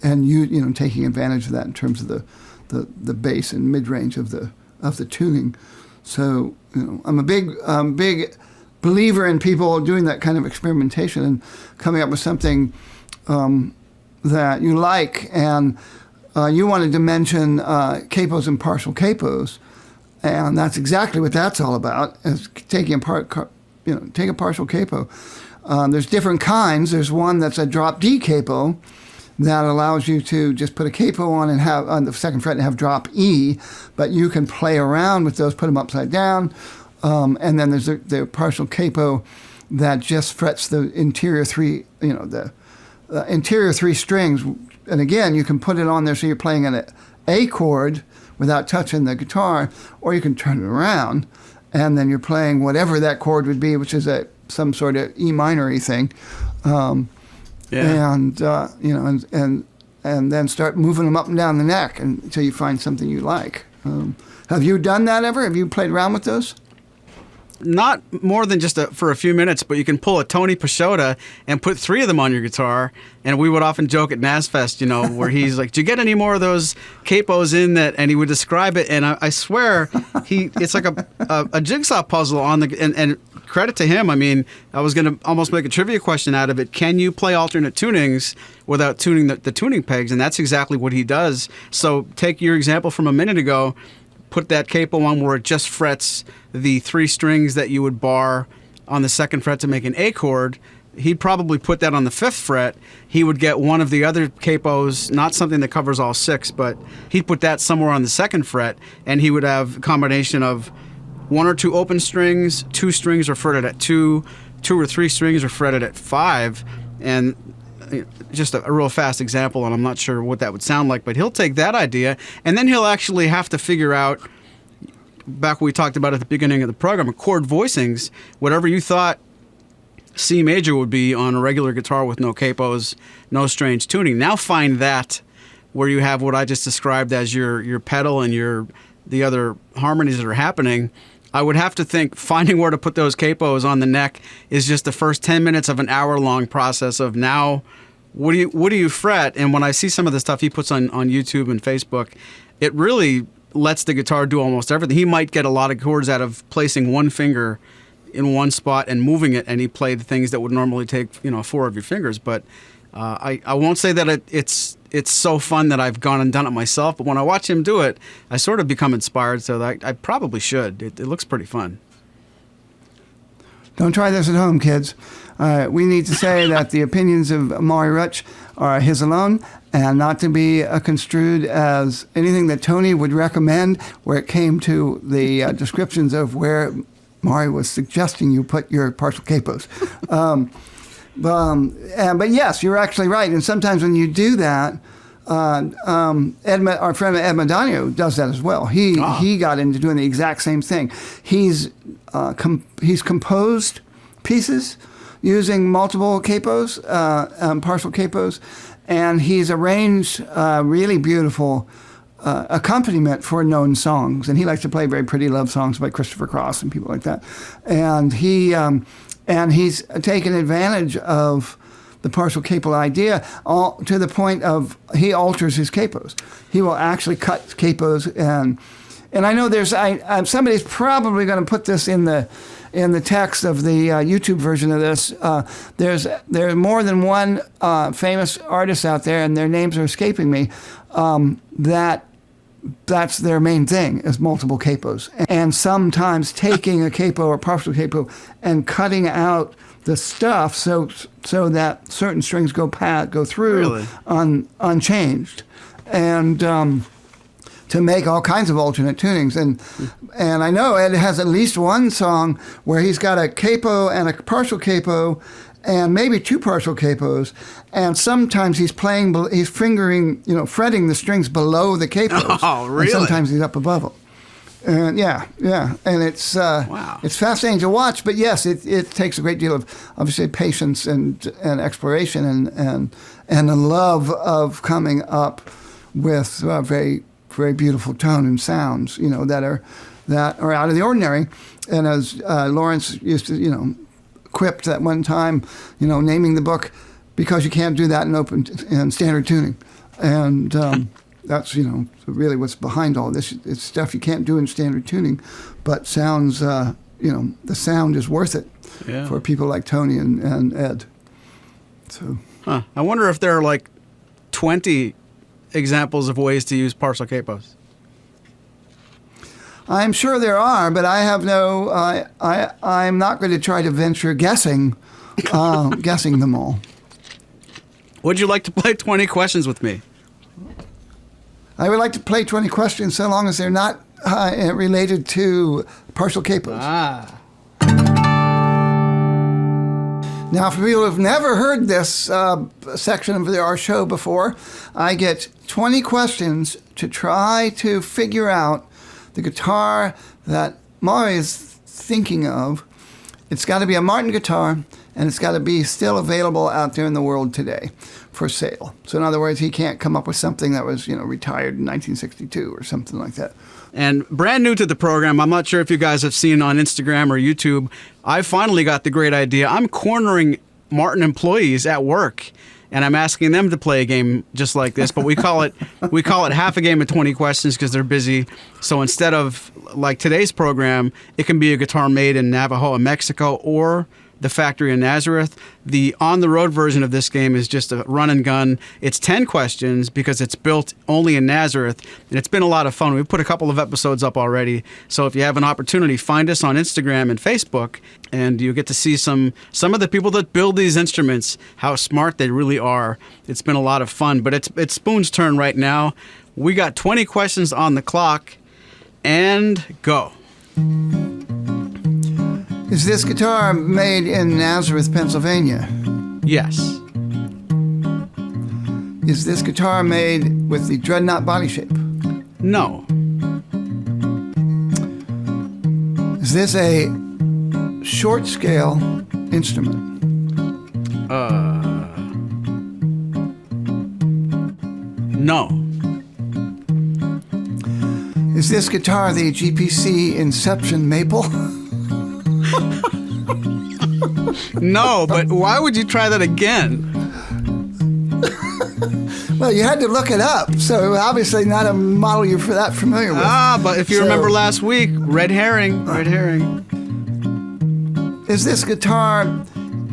you taking advantage of that in terms of the bass and mid range of the tuning. So I'm a big believer in people doing that kind of experimentation and coming up with something that you like. And you wanted to mention capos and partial capos, and that's exactly what that's all about, is taking apart, take a partial capo. There's different kinds. There's one that's a drop D capo that allows you to just put a capo on and have on the second fret and have drop E, but you can play around with those, put them upside down. And then there's the partial capo that just frets the interior three, the interior three strings. And again, you can put it on there so you're playing an A chord without touching the guitar, or you can turn it around, and then you're playing whatever that chord would be, which is some sort of E minor-y thing. And then start moving them up and down the neck until you find something you like. Have you done that ever? Have you played around with those? Not more than just for a few minutes, but you can pull a Tony Pashota and put 3 of them on your guitar. And we would often joke at NASFest, where he's like, "Do you get any more of those capos in that?" And he would describe it, and I swear, it's like a jigsaw puzzle on the and credit to him. I mean, I was going to almost make a trivia question out of it. Can you play alternate tunings without tuning the tuning pegs? And that's exactly what he does. So take your example from a minute ago. Put that capo on where it just frets the 3 strings that you would bar on the second fret to make an A chord. he'd probably put that on the 5th fret. He would get one of the other capos, not something that covers all 6, but he'd put that somewhere on the 2nd fret, and he would have a combination of 1 or 2 open strings, 2 strings are fretted at 2, 2 or 3 strings are fretted at 5, and just a real fast example, and I'm not sure what that would sound like, but he'll take that idea, and then he'll actually have to figure out, back what we talked about at the beginning of the program, chord voicings, whatever you thought C major would be on a regular guitar with no capos, no strange tuning. Now find that where you have what I just described as your pedal and the other harmonies that are happening. I would have to think finding where to put those capos on the neck is just the first 10 minutes of an hour-long process of now, what do you fret? And when I see some of the stuff he puts on YouTube and Facebook, it really lets the guitar do almost everything. He might get a lot of chords out of placing one finger in one spot and moving it, and he played things that would normally take 4 of your fingers. But I won't say that it's so fun that I've gone and done it myself, but when I watch him do it, I sort of become inspired, so that I probably should. It looks pretty fun. Don't try this at home, kids. We need to say that the opinions of Maury Rutch are his alone and not to be construed as anything that Tony would recommend where it came to the descriptions of where Maury was suggesting you put your partial capos. But yes, you're actually right. And sometimes when you do that, our friend Ed Madonio does that as well. He got into doing the exact same thing. He's composed pieces using multiple capos, partial capos, and he's arranged really beautiful accompaniment for known songs. And he likes to play very pretty love songs by Christopher Cross and people like that. And he's taken advantage of the partial capo idea to the point of he alters his capos. He will actually cut capos, and I know there's somebody's probably going to put this in the text of the YouTube version of this. There's more than one famous artist out there, and their names are escaping me. That's their main thing, is multiple capos. And sometimes taking a capo or partial capo and cutting out the stuff so that certain strings go through unchanged. And to make all kinds of alternate tunings. And I know Ed has at least one song where he's got a capo and a partial capo and maybe 2 partial capos, and sometimes he's fingering, fretting the strings below the capos. Oh, really? And sometimes he's up above them. And yeah, and it's wow. It's fascinating to watch. But yes, it takes a great deal of obviously patience and exploration and a love of coming up with very very beautiful tone and sounds, that are out of the ordinary. And as Lawrence used to, quipped at one time, naming the book because you can't do that in standard tuning, and that's really what's behind all this. It's stuff you can't do in standard tuning, but sounds the sound is worth it for people like Tony and Ed. So I wonder if there are like 20 examples of ways to use partial capos. I'm sure there are, but I have I'm not going to try to venture guessing them all. Would you like to play 20 questions with me? I would like to play 20 questions so long as they're not related to partial capos. Now, for people who have never heard this section of our show before, I get 20 questions to try to figure out the guitar that Maury is thinking of. It's got to be a Martin guitar, and it's got to be still available out there in the world today for sale. So in other words, he can't come up with something that was, retired in 1962 or something like that. And brand new to the program, I'm not sure if you guys have seen on Instagram or YouTube, I finally got the great idea. I'm cornering Martin employees at work, and I'm asking them to play a game just like this, but we call it half a game of 20 questions because they're busy. So instead of like today's program, it can be a guitar made in Navajo, Mexico, or the factory in Nazareth. The on-the-road version of this game is just a run and gun. It's 10 questions because it's built only in Nazareth, and it's been a lot of fun. We've put a couple of episodes up already, so if you have an opportunity, find us on Instagram and Facebook, and you get to see some of the people that build these instruments, how smart they really are. It's been a lot of fun, but it's Spoon's turn right now. We got 20 questions on the clock, and go. Is this guitar made in Nazareth, Pennsylvania? Yes. Is this guitar made with the dreadnought body shape? No. Is this a short scale instrument? No. Is this guitar the GPC Inception Maple? No, but why would you try that again? Well, you had to look it up, so obviously not a model you're that familiar with. But if you remember last week, red herring. Is this guitar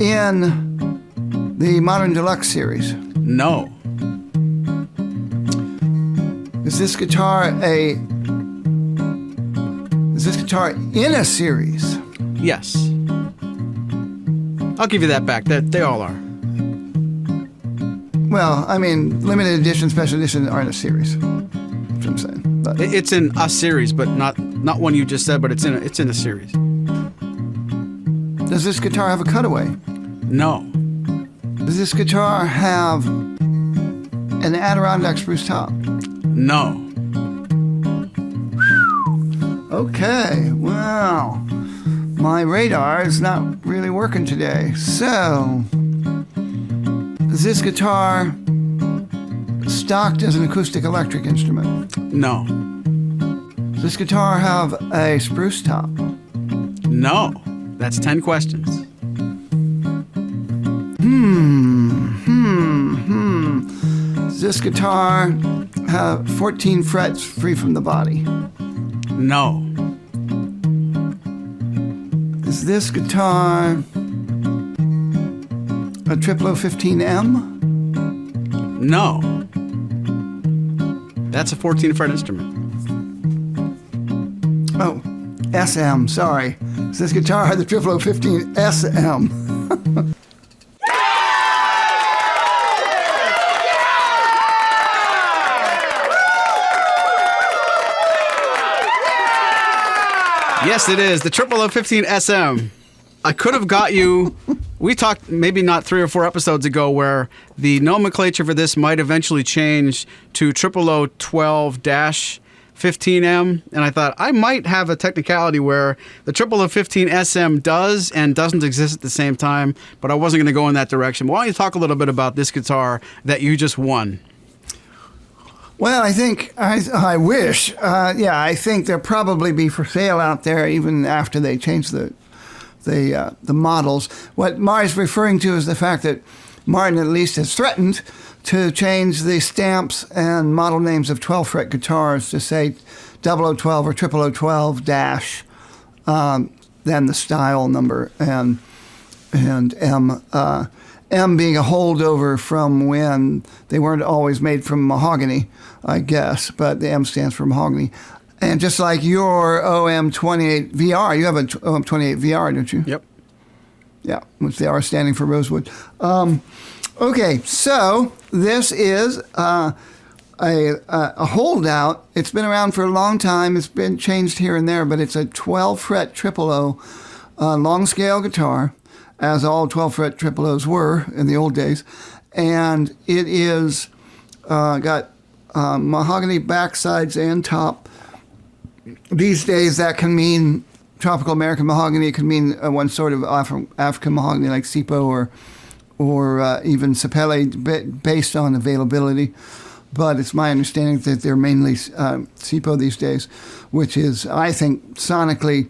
in the Modern Deluxe series? No. Is this guitar in a series? Yes. I'll give you that back. They all are. Well, I mean, limited edition, special edition are in a series. That's what I'm saying. But It's in a series, but not one you just said, but it's in a series. does this guitar have a cutaway? No. Does this guitar have an Adirondack spruce top? No. Okay, well, my radar is not really working today. So, is this guitar stocked as an acoustic electric instrument? No. Does this guitar have a spruce top? No. That's 10 questions. Does this guitar have 14 frets free from the body? No. Is this guitar a 0015M? No. That's a 14 fret instrument. Oh, SM, sorry. Is this guitar the 0015 SM? Yes, it is. The 0015 SM. I could have got you. We talked maybe not 3 or 4 episodes ago where the nomenclature for this might eventually change to 0012-15M. And I thought I might have a technicality where the 0015 SM does and doesn't exist at the same time, but I wasn't going to go in that direction. Why don't you talk a little bit about this guitar that you just won? Well, I think, I wish. I think they'll probably be for sale out there even after they change the models. What Maury's referring to is the fact that Martin at least has threatened to change the stamps and model names of 12-fret guitars to say 0012 or 0012 dash, then the style number, and M. M being a holdover from when they weren't always made from mahogany, I guess, but the M stands for mahogany. And just like your OM28 VR, you have an OM28 VR, don't you? Yep. Yeah, which they are standing for rosewood. Okay, so this is a holdout. It's been around for a long time. It's been changed here and there, but it's a 12-fret 000 long scale guitar, as all 12-fret 000s were in the old days. And it is got mahogany backsides and top. These days, that can mean tropical American mahogany. It can mean one sort of African mahogany like Sipo or even Sapele, based on availability. But it's my understanding that they're mainly Sipo these days, which is, I think, sonically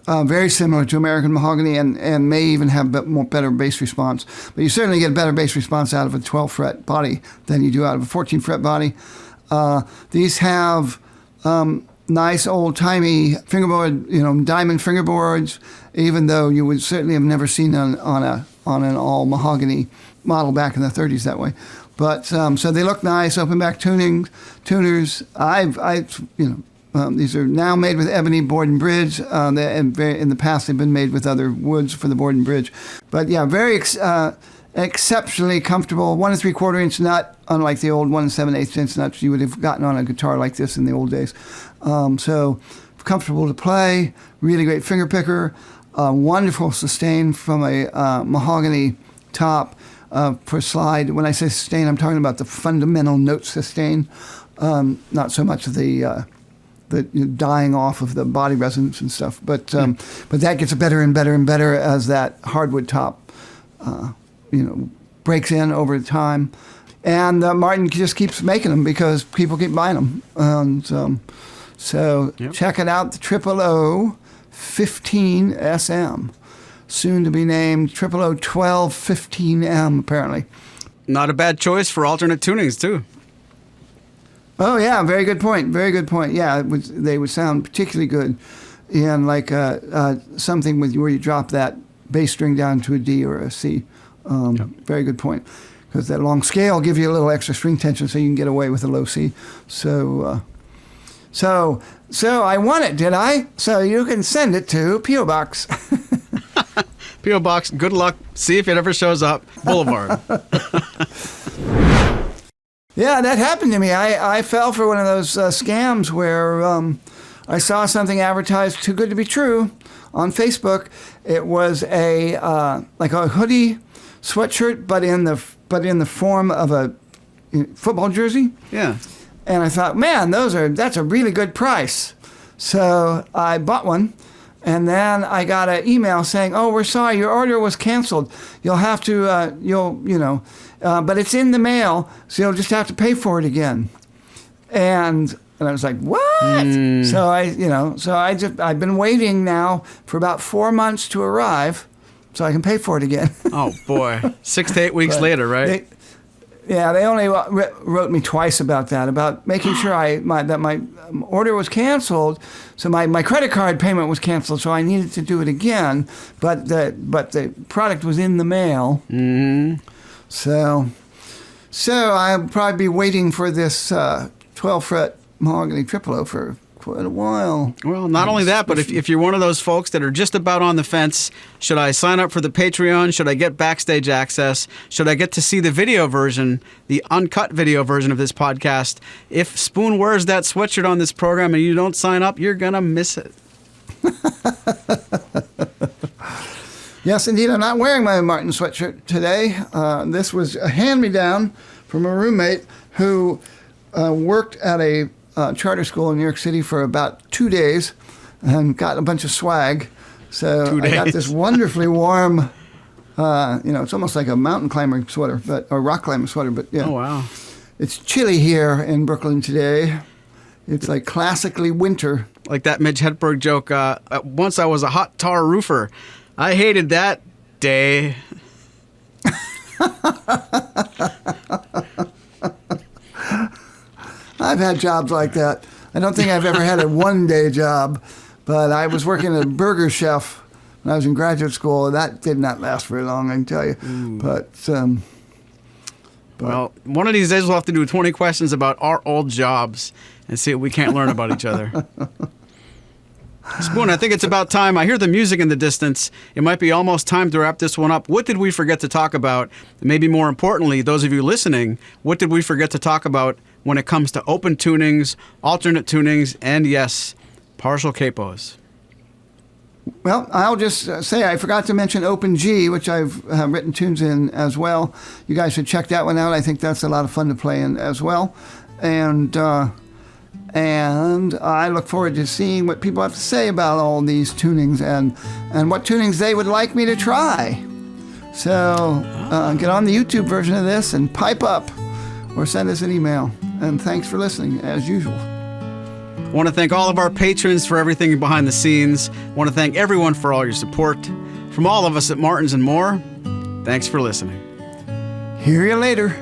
very similar to American mahogany and may even have better bass response. But you certainly get better bass response out of a 12-fret body than you do out of a 14-fret body. These have nice old-timey fingerboard, diamond fingerboards, even though you would certainly have never seen on an all mahogany model back in the 30s that way. But so they look nice, open back tuners. These are now made with ebony board and bridge. In the past, they've been made with other woods for the board and bridge. But yeah, very exceptionally comfortable. 1 3/4 inch nut, unlike the old 1 7/8 inch nuts you would have gotten on a guitar like this in the old days. So comfortable to play, really great finger picker, wonderful sustain from a mahogany top for slide. When I say sustain, I'm talking about the fundamental note sustain, not so much the dying off of the body resonance and stuff. But that gets better and better and better as that hardwood top breaks in over time. And Martin just keeps making them because people keep buying them. And so check it out, the 00015 SM. Soon to be named 0001215M, apparently. Not a bad choice for alternate tunings, too. Oh, yeah, very good point. Very good point. Yeah, they would sound particularly good in like something where you drop that bass string down to a D or a C. Very good point. Because that long scale give you a little extra string tension so you can get away with a low C. So I won it, did I? So you can send it to P.O. Box. P.O. Box, good luck. See if it ever shows up. Boulevard. Yeah, that happened to me. I fell for one of those scams where I saw something advertised too good to be true on Facebook. It was like a hoodie sweatshirt, but in the form of a football jersey. Yeah. And I thought, man, that's a really good price. So I bought one. And then I got an email saying, "Oh, we're sorry, your order was canceled. You'll have to, but it's in the mail, so you'll just have to pay for it again." And I was like, "What?" So I've been waiting now for about 4 months to arrive, so I can pay for it again. Oh boy, 6 to 8 weeks later, right? They only wrote me twice about that, about making sure that my order was canceled, so my credit card payment was canceled, so I needed to do it again, but the product was in the mail. Mm-hmm. So I'll probably be waiting for this 12-fret mahogany triplo for quite a while. Well, not only that, but if you're one of those folks that are just about on the fence, should I sign up for the Patreon? Should I get backstage access? Should I get to see the video version, the uncut video version of this podcast? If Spoon wears that sweatshirt on this program and you don't sign up, you're going to miss it. Yes, indeed. I'm not wearing my Martin sweatshirt today. This was a hand-me-down from a roommate who worked at a charter school in New York City for about 2 days and got a bunch of swag. So I got this wonderfully warm, it's almost like a mountain climber sweater, or rock climber sweater, but yeah. Oh, wow. It's chilly here in Brooklyn today. It's like classically winter. Like that Midge Hedberg joke, once I was a hot tar roofer. I hated that day. I've had jobs like that. I don't think I've ever had a one-day job, but I was working as a burger chef when I was in graduate school. That did not last very long, I can tell you. But well, one of these days we'll have to do 20 questions about our old jobs and see what we can't learn about each other. Spoon, I think it's about time. I hear the music in the distance. It might be almost time to wrap this one up. What did we forget to talk about? Maybe more importantly, those of you listening, what did we forget to talk about when it comes to open tunings, alternate tunings, and yes, partial capos? Well, I'll just say I forgot to mention Open G, which I've written tunes in as well. You guys should check that one out. I think that's a lot of fun to play in as well. And I look forward to seeing what people have to say about all these tunings and what tunings they would like me to try. So get on the YouTube version of this and pipe up or send us an email. And thanks for listening, as usual. I want to thank all of our patrons for everything behind the scenes. I want to thank everyone for all your support. From all of us at Martins and More, thanks for listening. Hear you later.